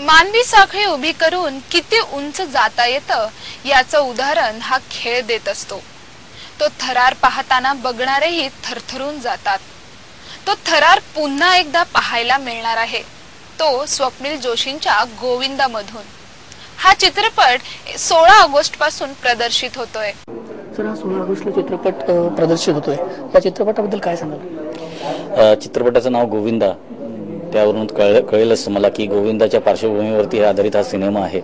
मानवी साखळी उभी करून किती उंच जाता येतं याचं उदाहरण हा खेळ देत असतो। तो थरार पाहताना बघणारेही थरथरून जातात। तो थरार पुन्हा एकदा पाहायला मिळणार आहे, तो स्वप्नील जोशींच्या गोविंदा मधून। हा चित्रपट 16 ऑगस्ट पासून प्रदर्शित होतोय। सर, हा 16 ऑगस्टला चित्रपट प्रदर्शित होतोय, त्या चित्रपटाबद्दल काय सांगाल? चित्रपटाचं नाव गोविंदा, त्यावरून कळेलच मला की गोविंदाच्या पार्श्वभूमीवरती आधारित हा सिनेमा आहे।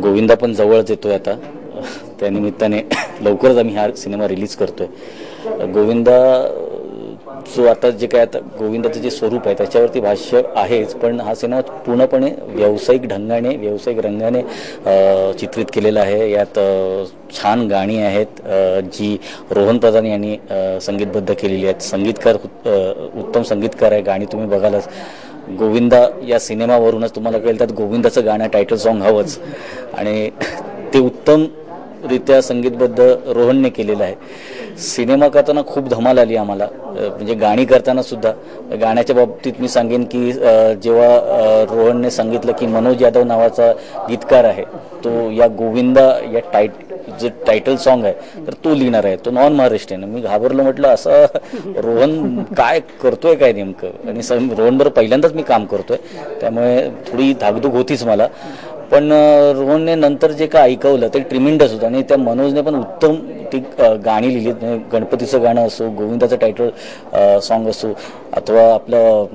गोविंदा पण जवळच येतोय आता, त्या निमित्ताने लवकरच आम्ही हा सिनेमा रिलीज करतोय। गोविंदा आता जे काय आता गोविंदाचं जे स्वरूप आहे त्याच्यावरती भाष्य आहेच, पण हा सिनेमा पूर्णपणे व्यावसायिक ढंगाने व्यावसायिक रंगाने चित्रित केलेला आहे। यात छान गाणी आहेत जी रोहन प्रधान यांनी संगीतबद्ध केलेली आहेत। संगीतकार उत्तम संगीतकार आहे। गाणी तुम्ही बघालच, गोविंदा या सिनेमावरूनच तुम्हाला कळेल त्यात गोविंदाचं गाणं टायटल सॉन्ग हवंच, आणि ते उत्तम रित्या संगीतबद्ध रोहनने केलेलं आहे। सिनेमा करताना खूप धमाल आली आम्हाला, म्हणजे गाणी करताना सुद्धा। गाण्याच्या बाबतीत मी सांगेन की जेव्हा रोहनने सांगितलं की मनोज यादव नावाचा गीतकार आहे, तो या गोविंदा या जे टायटल सॉन्ग आहे तर तो लिहिणार आहे, तो नॉन महाराष्ट्रीयन। मी घाबरलो, म्हटलं असं रोहन काय करतोय काय नेमकं, आणि रोहनबरोबर पहिल्यांदाच मी काम करतोय, त्यामुळे थोडी धाकधूक होतीच मला। पण रोहनने नंतर जे काय ऐकवलं ते ट्रिमेंडस होतं, आणि त्या मनोजने पण उत्तम ती गाणी लिहिली। गणपतीचं गाणं असो, गोविंदाचं टायटल सॉन्ग असो, अथवा आपलं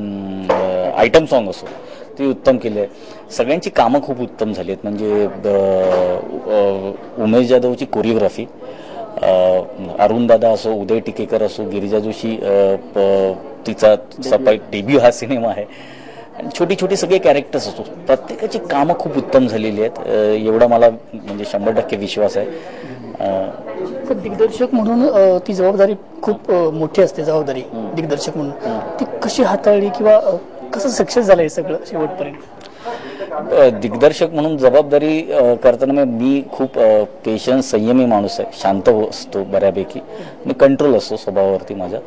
आयटम सॉन्ग असो, ते उत्तम केले आहे। सगळ्यांची कामं खूप उत्तम झाली आहेत, म्हणजे उमेश जाधवची कोरिओग्राफी, अरुण दादा असो, उदय टिकेकर असो, गिरिजा जोशी तिचा डेब्यू हा सिनेमा आहे, आणि छोटी छोटी सगळे कॅरेक्टर्स असो, प्रत्येकाची कामं खूप उत्तम झालेली आहेत, एवढा मला म्हणजे 100% विश्वास आहे। दिग्दर्शक म्हणून ती जबाबदारी खूप मोठी असते, जबाबदारी दिग्दर्शक म्हणून ती कशी हाताळली किंवा कसं सक्सेस झालं हे सगळं शेवटपर्यंत? दिग्दर्शक म्हणून जबाबदारी करताना मी खूप पेशन्स, संयमी माणूस आहे, शांत असतो बऱ्यापैकी, मी कंट्रोल असतो स्वभावावरती माझ्या।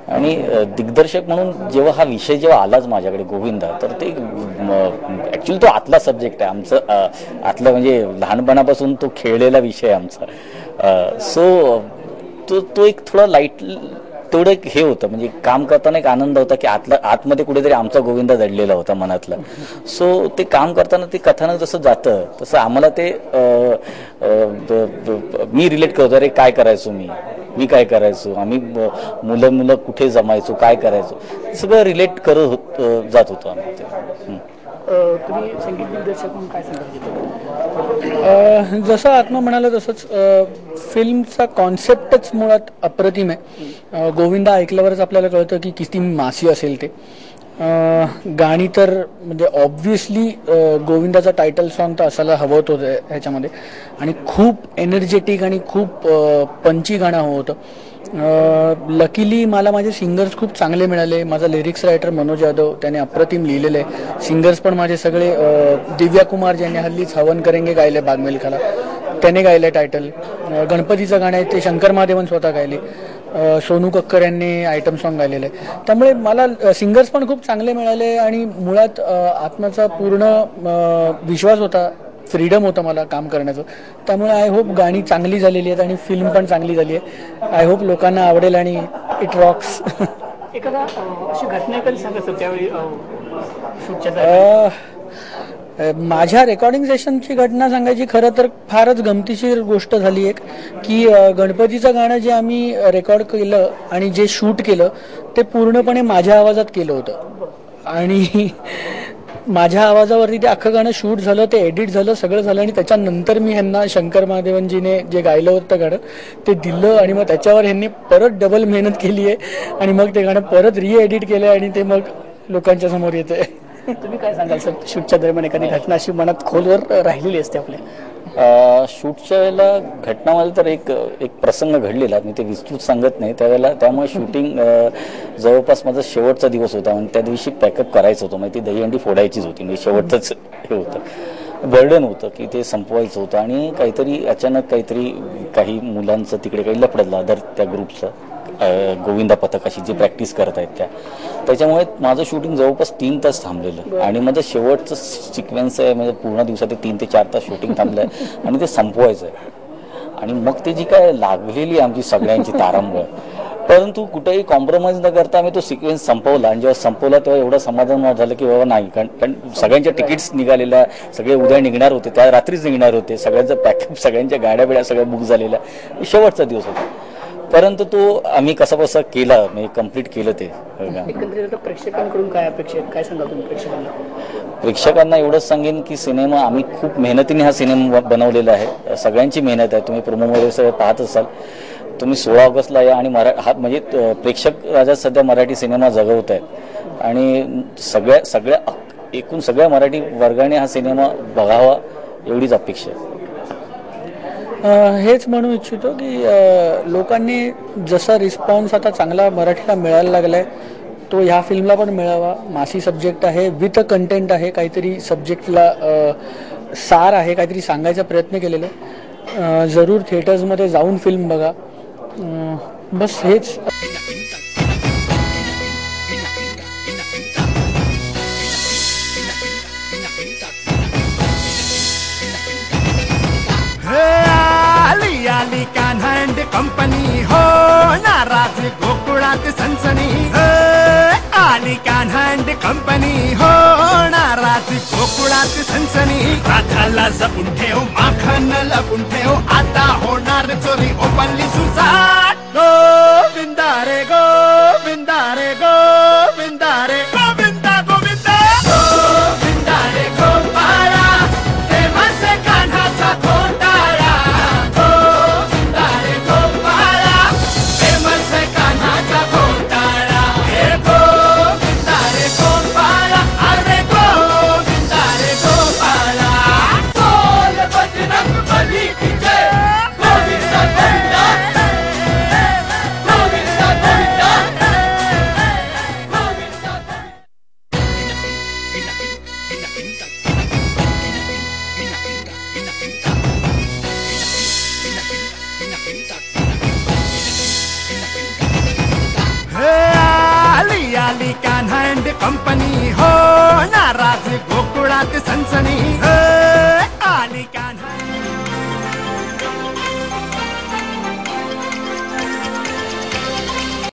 आणि दिग्दर्शक म्हणून जेव्हा जेव्हा आलाच माझ्याकडे गोविंदा, तर ते ॲक्च्युली तो आतला सब्जेक्ट आहे आमचं, आतला म्हणजे लहानपणापासून तो खेळलेला विषय आहे आमचा। सो तो एक थोडा लाईट, तेवढं एक हे होतं, म्हणजे काम करताना एक आनंद होता की आतमध्ये कुठेतरी आमचा गोविंदा दडलेला होता मनातला। सो ते काम करताना ते कथानक जसं जातं तसं आम्हाला ते मी रिलेट करतो, अरे काय करायचो मी काय करायचो, आम्ही मुलं कुठे जमायचो, काय करायचो, सगळं रिलेट करत जात होतो आम्ही ते। तुम्ही संगीत दिग्दर्शक म्हणून काय सांगाल? जसं आत्मा म्हणाला तसंच फिल्मचा कॉन्सेप्टच मुळात अप्रतिम आहे। गोविंदा ऐकल्यावरच आपल्याला कळतं की किती मासी असेल ते। गाणी तर म्हणजे ऑब्व्हियसली गोविंदाचा टायटल सॉन्ग तर असायला हवं होतं ह्याच्यामध्ये, आणि खूप एनर्जेटिक आणि खूप पंची गाणं हवं होतं। लकीली मला माझे सिंगर्स खूप चांगले मिळाले। माझा लिरिक्स रायटर मनोज यादव, त्याने अप्रतिम लिहिलेलं आहे। सिंगर्स पण माझे सगळे, दिव्या कुमार ज्यांनी हल्लीच हवन करेंगे गायले बाग मिल्खाला, त्याने गायले टायटल। गणपतीचं गाणं आहे ते शंकर महादेवन स्वतः गायले। सोनू कक्कर यांनी आयटम सॉन्ग गायलेलं आहे। त्यामुळे मला सिंगर्स पण खूप चांगले मिळाले, आणि मुळात आत्माचा पूर्ण विश्वास होता, फ्रीडम होतं मला काम करण्याचं। त्यामुळे आय होप गाणी चांगली झालेली आहेत आणि फिल्म पण चांगली झाली आहे। आय होप लोकांना आवडेल आणि इट रॉक्स। एखादा अशी घटना कधी सांगायचं त्यावेळी शूटच्या माझ्या रेकॉर्डिंग सेशनची घटना सांगायची खरं तर फारच गमतीशीर गोष्ट झाली एक, की गणपतीचं गाणं जे आम्ही रेकॉर्ड केलं आणि जे शूट केलं ते पूर्णपणे माझ्या आवाजात केलं होतं, आणि माझ्या आवाजावरती ते अख्खं गाणं शूट झालं, ते एडिट झालं, सगळं झालं, आणि त्याच्यानंतर मी ह्यांना शंकर महादेवनजीने जे गायलं होतं गाणं ते दिलं, आणि मग त्याच्यावर ह्यांनी परत डबल मेहनत केली आहे, आणि मग ते गाणं परत एडिट केलं, आणि ते मग लोकांच्या समोर येते। तुम्ही काय सांगाल सर, शूटच्या दरम्यान एखादी घटना अशी मनात खोलवर राहिलेली असते आपल्या? शूटच्या वेळेला घटनामध्ये तर एक प्रसंग घडलेला, मी ते विस्तृत सांगत नाही त्यावेळेला। त्यामुळे शूटिंग जवळपास माझा शेवटचा दिवस होता, आणि त्या दिवशी पॅकअप करायचं होतं, म्हणजे ती दहीहंडी फोडायचीच होती, म्हणजे शेवटचंच हे होतं। बर्डन होतं की ते संपवायचं होतं आणि काहीतरी अचानक काही मुलांचं तिकडे काही लफडलं अदर त्या ग्रुपचं गोविंदा पथकाशी जे प्रॅक्टिस करत आहेत त्याच्यामुळे माझं शूटिंग जवळपास 3 तास थांबलेलं आणि माझं शेवटचं सिक्वेन्स आहे म्हणजे पूर्ण दिवसात 3 ते 4 तास शूटिंग थांबलं आहे आणि ते संपवायचं आहे आणि मग ते जी काय लागलेली आमची सगळ्यांची तारांबळ, परंतु कुठेही कॉम्प्रोमाइज न करता आम्ही तो सिक्वेन्स संपवला आणि जेव्हा संपवला तेव्हा एवढं समाधान झालं की बाबा नाही, कारण सगळ्यांच्या तिकीट्स निघालेल्या, सगळे उद्या निघणार होते, त्या रात्रीच निघणार होते, सगळ्यांचं पॅकअप, सगळ्यांच्या गाड्या बिड्या सगळ्या बुक झालेल्या, शेवटचा दिवस होता, परंतु तो आम्ही कसा केला, म्हणजे कम्प्लीट केलं ते. एकंदरीत प्रेक्षकांकडून काय अपेक्षा आहेत, काय सांगाल तुम्ही प्रेक्षकांना? प्रेक्षकांना एवढंच सांगेन की सिनेमा आम्ही खूप मेहनतीने हा सिनेमा बनवलेला आहे, सगळ्यांची मेहनत आहे, तुम्ही प्रोमोमध्ये सगळं पाहत असाल. तुम्ही 16 ऑगस्टला या आणि हा म्हणजे प्रेक्षक राजा सध्या मराठी सिनेमा जगवत आहेत आणि एकूण सगळ्या मराठी वर्गाने हा सिनेमा बघावा एवढीच अपेक्षा आहे. हेच म्हणू इच्छितो की लोकांनी जसा रिस्पॉन्स आता चांगला मराठीला मिळायला लागलाय तो ह्या फिल्मला पण मिळावा. मासी सब्जेक्ट आहे, विथ कंटेंट आहे, काहीतरी सब्जेक्टला सार आहे, काहीतरी सांगायचा प्रयत्न केलेला आहे. जरूर थिएटर्समध्ये जाऊन फिल्म बघा. बस हेच. आली कान्हांड कंपनी हो, नाराज गोकुळात सनसनी. आली कान्हांड कंपनी हो, नाराज गोकुळात सनसनी. राधाला जपून ठेव, माखन लपून ठेव, आता होणार चोरी ओपनली सुसाट. गोविंदा रे गोविंदा रे गोविंदा रे गोविंदा गोविंदा गोविंदा रे गोपाळा, प्रेमाचे कान्हाचा घोटाळा. गोविंदा रे गोपाळा, प्रेमाचे कान्हाचा घोटाळा. हे गोविंदा रे गोपाळा, अरे गोविंदा रे गोपाळा. बोल बजरंग बली की जय, गोविंदा गोविंदा गोविंदा गोविंदा आली कान्हांड कंपनी हो,